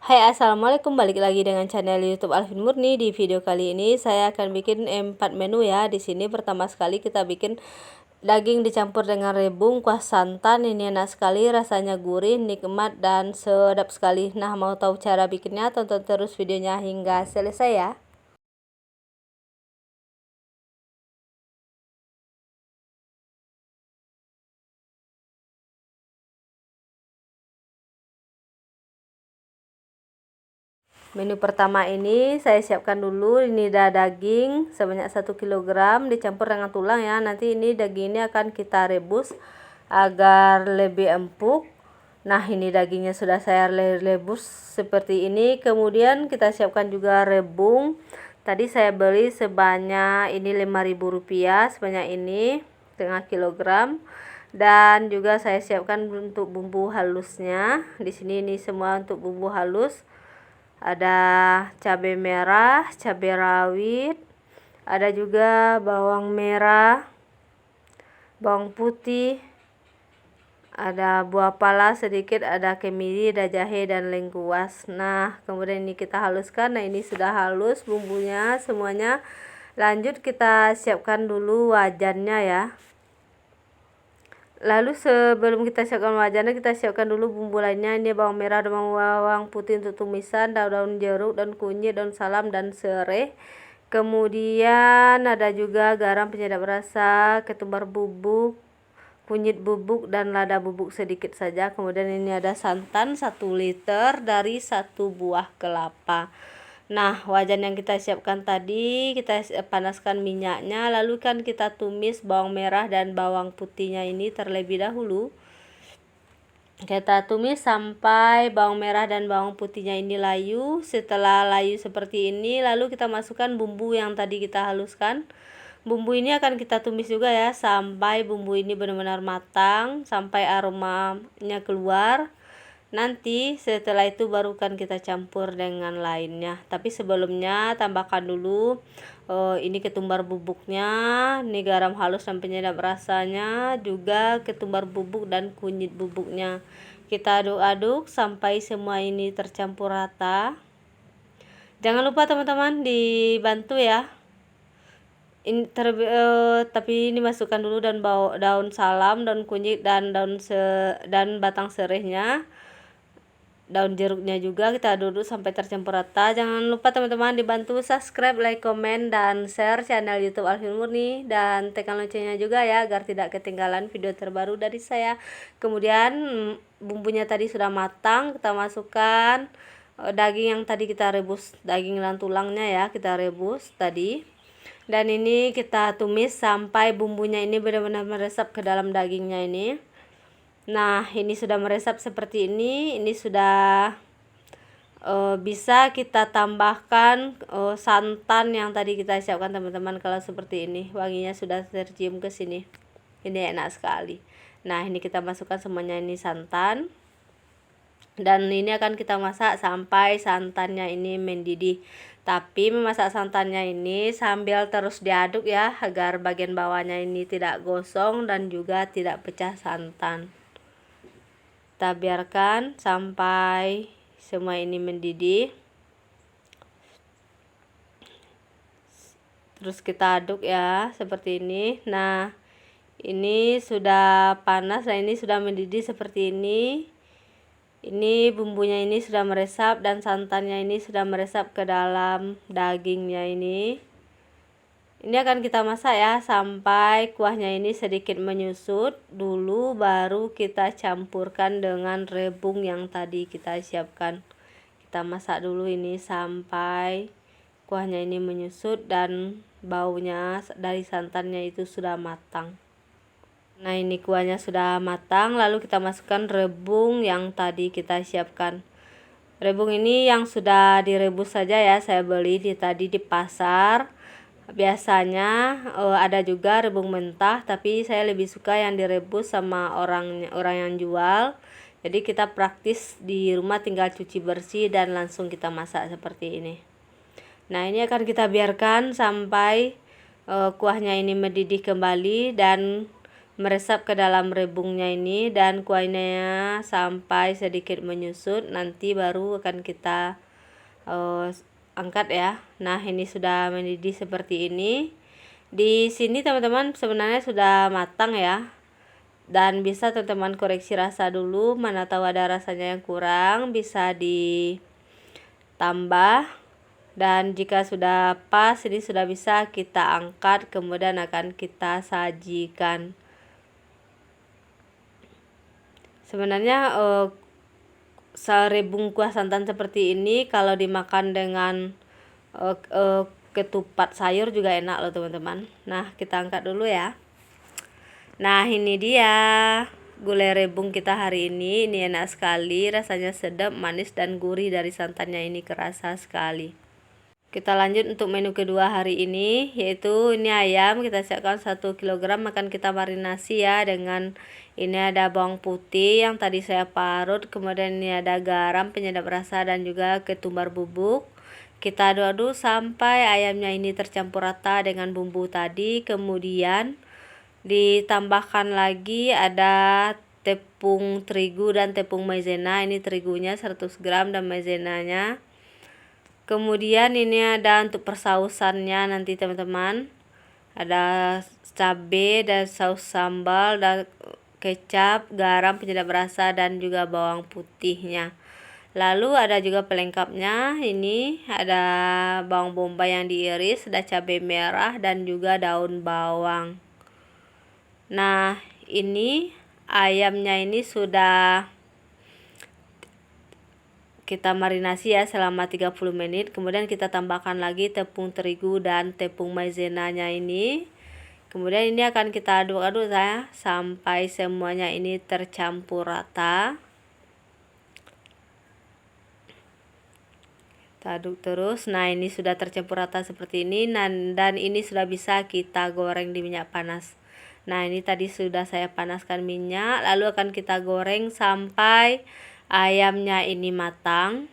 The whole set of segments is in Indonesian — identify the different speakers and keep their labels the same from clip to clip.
Speaker 1: Hai, assalamualaikum, balik lagi dengan channel YouTube Alvin Murni. Di video kali ini saya akan bikin 4 menu ya. Di sini pertama sekali kita bikin daging dicampur dengan rebung kuah santan. Ini enak sekali, rasanya gurih, nikmat dan sedap sekali. Nah, mau tahu cara bikinnya? Tonton terus videonya hingga selesai ya. Menu pertama ini saya siapkan dulu, ini daging sebanyak 1 kg dicampur dengan tulang ya. Nanti ini daging ini akan kita rebus agar lebih empuk. Nah, ini dagingnya sudah saya rebus seperti ini. Kemudian kita siapkan juga rebung. Tadi saya beli sebanyak ini Rp5.000 sebanyak ini setengah kilogram. Dan juga saya siapkan untuk bumbu halusnya. Di sini ini semua untuk bumbu halus. Ada cabai merah, cabai rawit, ada juga bawang merah, bawang putih, ada buah pala sedikit, ada kemiri, ada jahe dan lengkuas. Nah, kemudian ini kita haluskan. Nah, ini sudah halus bumbunya semuanya. Lanjut kita siapkan dulu wajannya ya. Lalu sebelum kita siapkan wajannya, kita siapkan dulu bumbu lainnya. Ini bawang merah, bawang putih untuk tumisan, daun jeruk, daun kunyit, daun salam dan serai. Kemudian ada juga garam penyedap rasa, ketumbar bubuk, kunyit bubuk dan lada bubuk sedikit saja. Kemudian ini ada santan 1 liter dari 1 buah kelapa. Nah, wajan yang kita siapkan tadi, kita panaskan minyaknya, lalu kan kita tumis bawang merah dan bawang putihnya ini terlebih dahulu. Kita tumis sampai bawang merah dan bawang putihnya ini layu. Setelah layu seperti ini, lalu kita masukkan bumbu yang tadi kita haluskan. Bumbu ini akan kita tumis juga ya, sampai bumbu ini benar-benar matang, sampai aromanya keluar. Nanti setelah itu baru kan kita campur dengan lainnya. Tapi sebelumnya tambahkan dulu ini ketumbar bubuknya, ini garam halus dan penyedap rasanya, juga ketumbar bubuk dan kunyit bubuknya. Kita aduk-aduk sampai semua ini tercampur rata. Jangan lupa teman-teman dibantu ya. Ini tapi ini masukkan dulu daun salam, daun kunyit dan dan batang serehnya. Daun jeruknya juga kita aduk sampai tercampur rata. Jangan lupa teman-teman dibantu subscribe, like, komen, dan share channel YouTube Alvin Murni, dan tekan loncengnya juga ya agar tidak ketinggalan video terbaru dari saya. Kemudian bumbunya tadi sudah matang, kita masukkan daging yang tadi kita rebus, daging dan tulangnya ya kita rebus tadi. Dan ini kita tumis sampai bumbunya ini benar-benar meresap ke dalam dagingnya ini. Nah, ini sudah meresap seperti ini. Ini sudah bisa kita tambahkan santan yang tadi kita siapkan teman-teman. Kalau seperti ini, wanginya sudah tercium ke sini. Ini enak sekali. Nah, ini kita masukkan semuanya ini santan. Dan ini akan kita masak sampai santannya ini mendidih. Tapi memasak santannya ini sambil terus diaduk ya, agar bagian bawahnya ini tidak gosong dan juga tidak pecah santan. Kita biarkan sampai semua ini mendidih. Terus kita aduk ya seperti ini. Nah, ini sudah panas. Nah, ini sudah mendidih seperti ini. Ini bumbunya ini sudah meresap dan santannya ini sudah meresap ke dalam dagingnya ini. Ini akan kita masak ya sampai kuahnya ini sedikit menyusut dulu, baru kita campurkan dengan rebung yang tadi kita siapkan. Kita masak dulu ini sampai kuahnya ini menyusut dan baunya dari santannya itu sudah matang. Nah, ini kuahnya sudah matang, lalu kita masukkan rebung yang tadi kita siapkan. Rebung ini yang sudah direbus saja ya, saya beli tadi di pasar. Biasanya ada juga rebung mentah, tapi saya lebih suka yang direbus sama orang yang jual. Jadi kita praktis di rumah, tinggal cuci bersih dan langsung kita masak seperti ini. Nah, ini akan kita biarkan sampai kuahnya ini mendidih kembali dan meresap ke dalam rebungnya ini dan kuahnya sampai sedikit menyusut. Nanti baru akan kita angkat ya. Nah, ini sudah mendidih seperti ini. Di sini teman-teman sebenarnya sudah matang ya. Dan bisa teman-teman koreksi rasa dulu, mana tahu ada rasanya yang kurang bisa ditambah. Dan jika sudah pas, ini sudah bisa kita angkat, kemudian akan kita sajikan. Sebenarnya rebung kuah santan seperti ini kalau dimakan dengan ketupat sayur juga enak loh teman-teman. Nah, kita angkat dulu ya. Nah, ini dia gulai rebung kita hari ini. Ini enak sekali, rasanya sedap, manis dan gurih dari santannya ini kerasa sekali. Kita lanjut untuk menu kedua hari ini, yaitu ini ayam kita siapkan 1 kg, akan kita marinasi ya dengan ini ada bawang putih yang tadi saya parut, kemudian ini ada garam, penyedap rasa dan juga ketumbar bubuk. Kita aduk-aduk sampai ayamnya ini tercampur rata dengan bumbu tadi, kemudian ditambahkan lagi ada tepung terigu dan tepung maizena. Ini terigunya 100 gram dan maizenanya. Kemudian ini ada untuk persausannya nanti teman-teman, ada cabai dan saus sambal dan kecap, garam, penyedap rasa dan juga bawang putihnya. Lalu ada juga pelengkapnya, ini ada bawang bombay yang diiris, ada cabai merah dan juga daun bawang. Nah, ini ayamnya ini sudah kita marinasi ya selama 30 menit. Kemudian kita tambahkan lagi tepung terigu dan tepung maizenanya ini. Kemudian ini akan kita aduk-aduk ya sampai semuanya ini tercampur rata. Kita aduk terus. Nah, ini sudah tercampur rata seperti ini dan ini sudah bisa kita goreng di minyak panas. Nah, ini tadi sudah saya panaskan minyak, lalu akan kita goreng sampai ayamnya ini matang.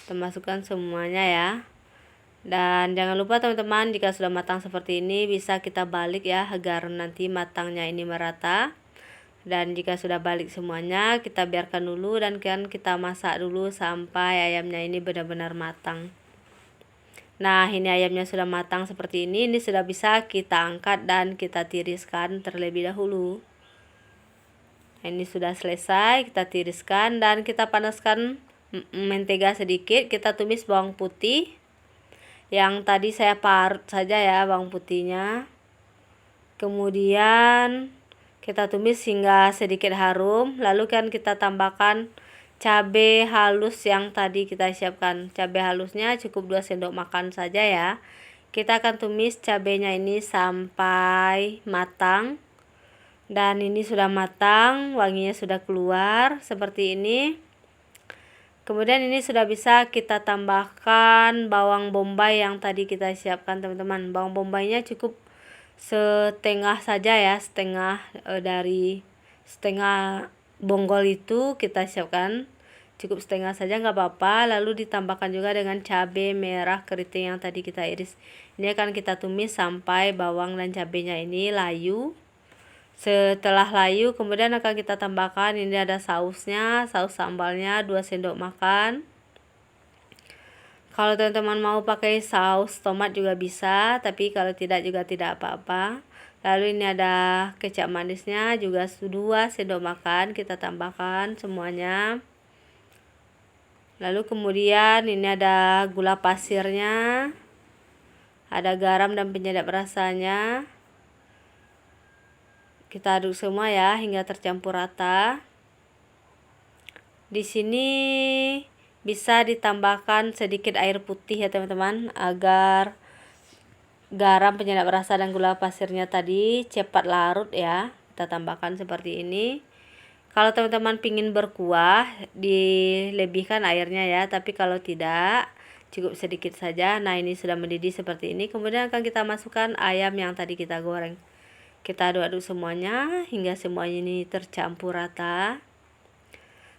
Speaker 1: Kita masukkan semuanya ya. Dan jangan lupa teman-teman, jika sudah matang seperti ini bisa kita balik ya agar nanti matangnya ini merata. Dan jika sudah balik semuanya, kita biarkan dulu dan kan kita masak dulu sampai ayamnya ini benar-benar matang. Nah, ini ayamnya sudah matang seperti ini. Ini sudah bisa kita angkat dan kita tiriskan terlebih dahulu. Ini sudah selesai, kita tiriskan dan kita panaskan mentega sedikit. Kita tumis bawang putih yang tadi saya parut saja ya bawang putihnya. Kemudian kita tumis hingga sedikit harum, lalu kan kita tambahkan cabai halus yang tadi kita siapkan. Cabai halusnya cukup 2 sendok makan saja ya. Kita akan tumis cabainya ini sampai matang. Dan ini sudah matang, wanginya sudah keluar seperti ini. Kemudian ini sudah bisa kita tambahkan bawang bombay yang tadi kita siapkan teman-teman. Bawang bombaynya cukup setengah saja ya, setengah dari setengah bonggol itu kita siapkan. Cukup setengah saja nggak apa-apa. Lalu ditambahkan juga dengan cabai merah keriting yang tadi kita iris. Ini akan kita tumis sampai bawang dan cabainya ini layu. Setelah layu kemudian akan kita tambahkan ini ada sausnya, saus sambalnya 2 sendok makan. Kalau teman-teman mau pakai saus tomat juga bisa, tapi kalau tidak juga tidak apa-apa. Lalu ini ada kecap manisnya juga 2 sendok makan, kita tambahkan semuanya. Lalu kemudian ini ada gula pasirnya, ada garam dan penyedap rasanya. Kita aduk semua ya hingga tercampur rata. Di sini bisa ditambahkan sedikit air putih ya teman-teman, agar garam, penyedap rasa dan gula pasirnya tadi cepat larut ya. Kita tambahkan seperti ini. Kalau teman-teman pingin berkuah, dilebihkan airnya ya, tapi kalau tidak cukup sedikit saja. Nah, ini sudah mendidih seperti ini. Kemudian akan kita masukkan ayam yang tadi kita goreng. Kita aduk-aduk semuanya hingga semuanya ini tercampur rata.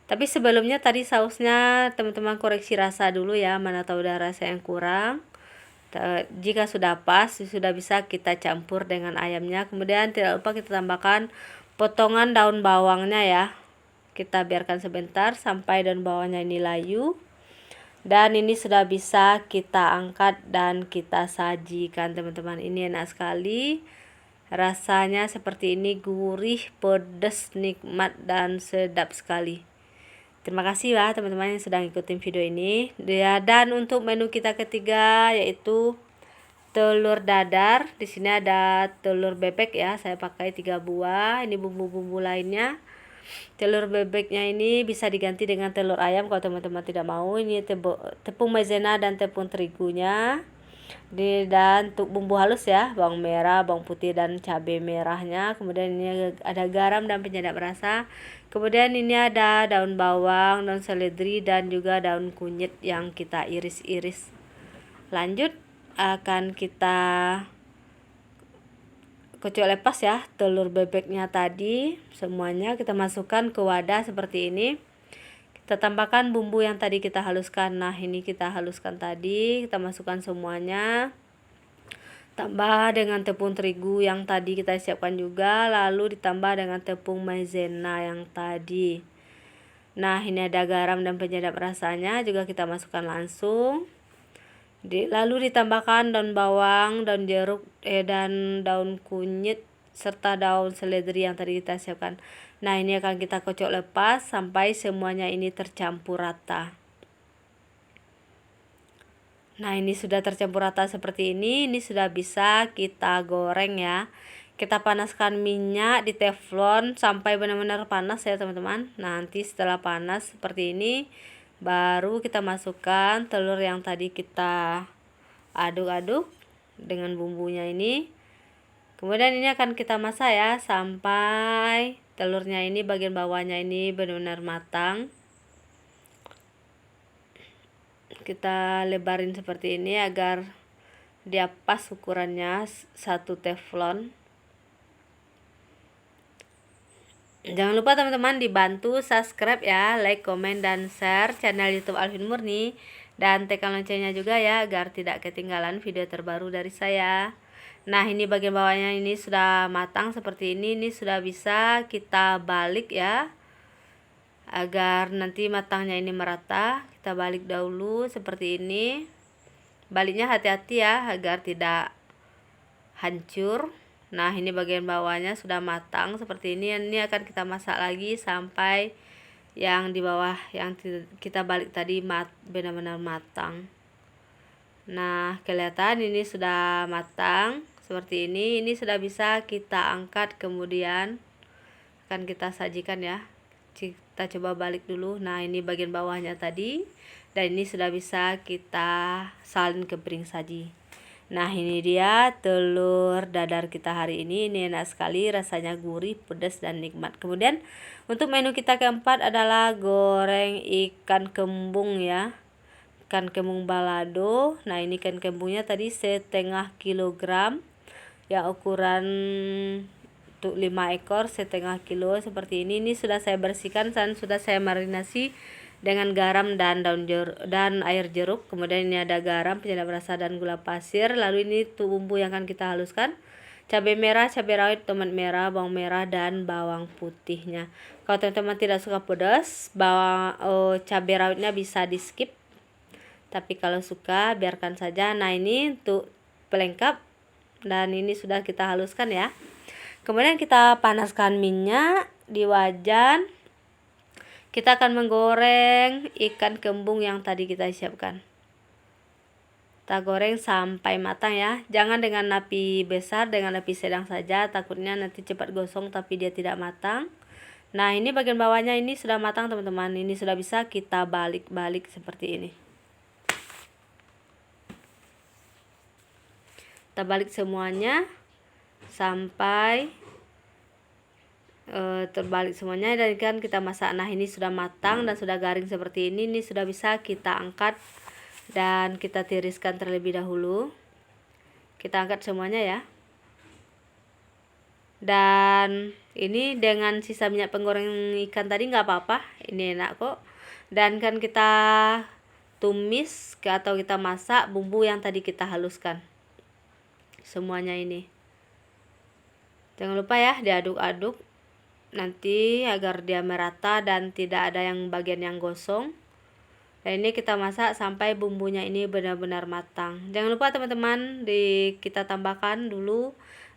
Speaker 1: Tapi sebelumnya tadi sausnya teman-teman koreksi rasa dulu ya, mana tahu ada rasa yang kurang. Jika sudah pas, sudah bisa kita campur dengan ayamnya. Kemudian tidak lupa kita tambahkan potongan daun bawangnya ya. Kita biarkan sebentar sampai daun bawangnya ini layu. Dan ini sudah bisa kita angkat dan kita sajikan teman-teman. Ini enak sekali. Rasanya seperti ini, gurih, pedas, nikmat, dan sedap sekali. Terima kasih ya teman-teman yang sedang ikutin video ini. Dan untuk menu kita ketiga yaitu telur dadar. Di sini ada telur bebek ya, saya pakai 3 buah. Ini bumbu-bumbu lainnya. Telur bebeknya ini bisa diganti dengan telur ayam kalau teman-teman tidak mau. Ini tepung maizena dan tepung terigunya. Dan untuk bumbu halus ya, bawang merah, bawang putih, dan cabai merahnya. Kemudian ini ada garam dan penyedap rasa. Kemudian ini ada daun bawang, daun seledri, dan juga daun kunyit yang kita iris-iris. Lanjut akan kita kocok lepas ya telur bebeknya tadi. Semuanya kita masukkan ke wadah seperti ini. Kita tambahkan bumbu yang tadi kita haluskan. Nah, ini kita haluskan tadi, kita masukkan semuanya. Tambah dengan tepung terigu yang tadi kita siapkan juga, lalu ditambah dengan tepung maizena yang tadi. Nah, ini ada garam dan penyedap rasanya juga kita masukkan langsung. Lalu ditambahkan daun bawang, daun jeruk, dan daun kunyit serta daun seledri yang tadi kita siapkan. Nah, ini akan kita kocok lepas sampai semuanya ini tercampur rata. Nah, ini sudah tercampur rata seperti ini. Ini sudah bisa kita goreng ya. Kita panaskan minyak di teflon sampai benar-benar panas ya teman-teman. Nanti setelah panas seperti ini, baru kita masukkan telur yang tadi kita aduk-aduk dengan bumbunya ini. Kemudian ini akan kita masak ya sampai telurnya ini bagian bawahnya ini benar-benar matang. Kita lebarin seperti ini agar dia pas ukurannya 1 teflon. Jangan lupa teman-teman dibantu subscribe ya, like, komen, dan share channel YouTube Alvin Murni. Dan tekan loncengnya juga ya agar tidak ketinggalan video terbaru dari saya. Nah, ini bagian bawahnya ini sudah matang seperti ini. Ini sudah bisa kita balik ya, agar nanti matangnya ini merata. Kita balik dahulu seperti ini. Baliknya hati-hati ya agar tidak hancur. Nah, ini bagian bawahnya sudah matang seperti ini. Ini akan kita masak lagi sampai yang di bawah yang kita balik tadi benar-benar matang. Nah, kelihatan ini sudah matang seperti ini. Ini sudah bisa kita angkat, kemudian akan kita sajikan ya. Kita coba balik dulu. Nah, ini bagian bawahnya tadi, dan ini sudah bisa kita salin ke piring saji. Nah, ini dia telur dadar kita hari ini. Ini enak sekali, rasanya gurih, pedas, dan nikmat. Kemudian untuk menu kita keempat adalah goreng ikan kembung ya, ikan kembung balado. Nah, ini ikan kembungnya tadi 1/2 kilogram ya, ukuran untuk 5 ekor 1/2 kilo seperti ini. Ini sudah saya bersihkan dan sudah saya marinasi dengan garam dan dan air jeruk. Kemudian ini ada garam, penyedap rasa, dan gula pasir. Lalu ini tuh bumbu yang akan kita haluskan: cabai merah, cabai rawit, tomat merah, bawang merah, dan bawang putihnya. Kalau teman-teman tidak suka pedas, cabai rawitnya bisa di skip, tapi kalau suka biarkan saja. Nah, ini untuk pelengkap, dan ini sudah kita haluskan ya. Kemudian kita panaskan minyak di wajan. Kita akan menggoreng ikan kembung yang tadi kita siapkan. Kita goreng sampai matang ya. Jangan dengan api besar, dengan api sedang saja, takutnya nanti cepat gosong tapi dia tidak matang. Nah, ini bagian bawahnya ini sudah matang teman-teman. Ini sudah bisa kita balik-balik seperti ini. Kita balik semuanya sampai terbalik semuanya, dan kan kita masak. Nah, ini sudah matang dan sudah garing seperti ini. Ini sudah bisa kita angkat dan kita tiriskan terlebih dahulu. Kita angkat semuanya ya. Dan ini dengan sisa minyak penggoreng ikan tadi nggak apa-apa, ini enak kok. Dan kan kita tumis atau kita masak bumbu yang tadi kita haluskan. Semuanya ini. Jangan lupa ya diaduk-aduk nanti agar dia merata dan tidak ada yang bagian yang gosong. Dan ini kita masak sampai bumbunya ini benar-benar matang. Jangan lupa teman-teman kita tambahkan dulu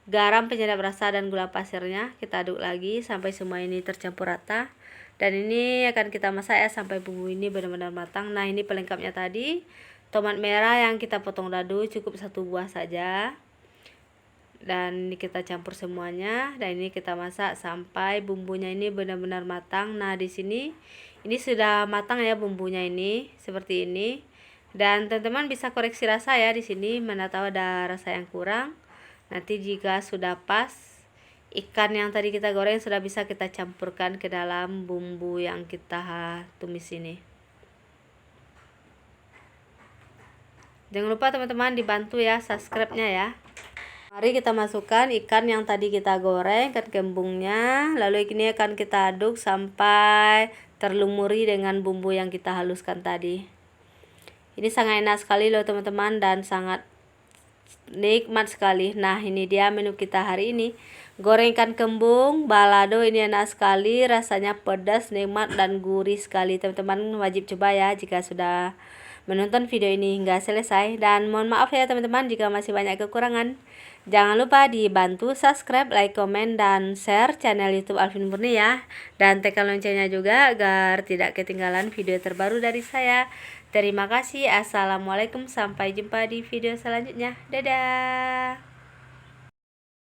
Speaker 1: garam, penyedap rasa, dan gula pasirnya. Kita aduk lagi sampai semua ini tercampur rata. Dan ini akan kita masak ya sampai bumbu ini benar-benar matang. Nah, ini pelengkapnya tadi. Tomat merah yang kita potong dadu cukup 1 buah saja. Dan ini kita campur semuanya. Dan ini kita masak sampai bumbunya ini benar-benar matang. Nah, di sini ini sudah matang ya bumbunya ini seperti ini. Dan teman-teman bisa koreksi rasa ya di sini, mana tahu ada rasa yang kurang. Nanti jika sudah pas, ikan yang tadi kita goreng sudah bisa kita campurkan ke dalam bumbu yang kita tumis ini. Jangan lupa teman-teman dibantu ya subscribe-nya ya. Mari kita masukkan ikan yang tadi kita goreng, ikan gembungnya. Lalu ini akan kita aduk sampai terlumuri dengan bumbu yang kita haluskan tadi. Ini sangat enak sekali loh teman-teman dan sangat nikmat sekali. Nah, ini dia menu kita hari ini. Goreng ikan kembung balado, ini enak sekali, rasanya pedas, nikmat, dan gurih sekali. Teman-teman wajib coba ya jika sudah menonton video ini hingga selesai. Dan mohon maaf ya teman-teman jika masih banyak kekurangan. Jangan lupa dibantu subscribe, like, komen, dan share channel YouTube Alvin Murni ya. Dan tekan loncengnya juga agar tidak ketinggalan video terbaru dari saya. Terima kasih. Assalamualaikum. Sampai jumpa di video selanjutnya. Dadah.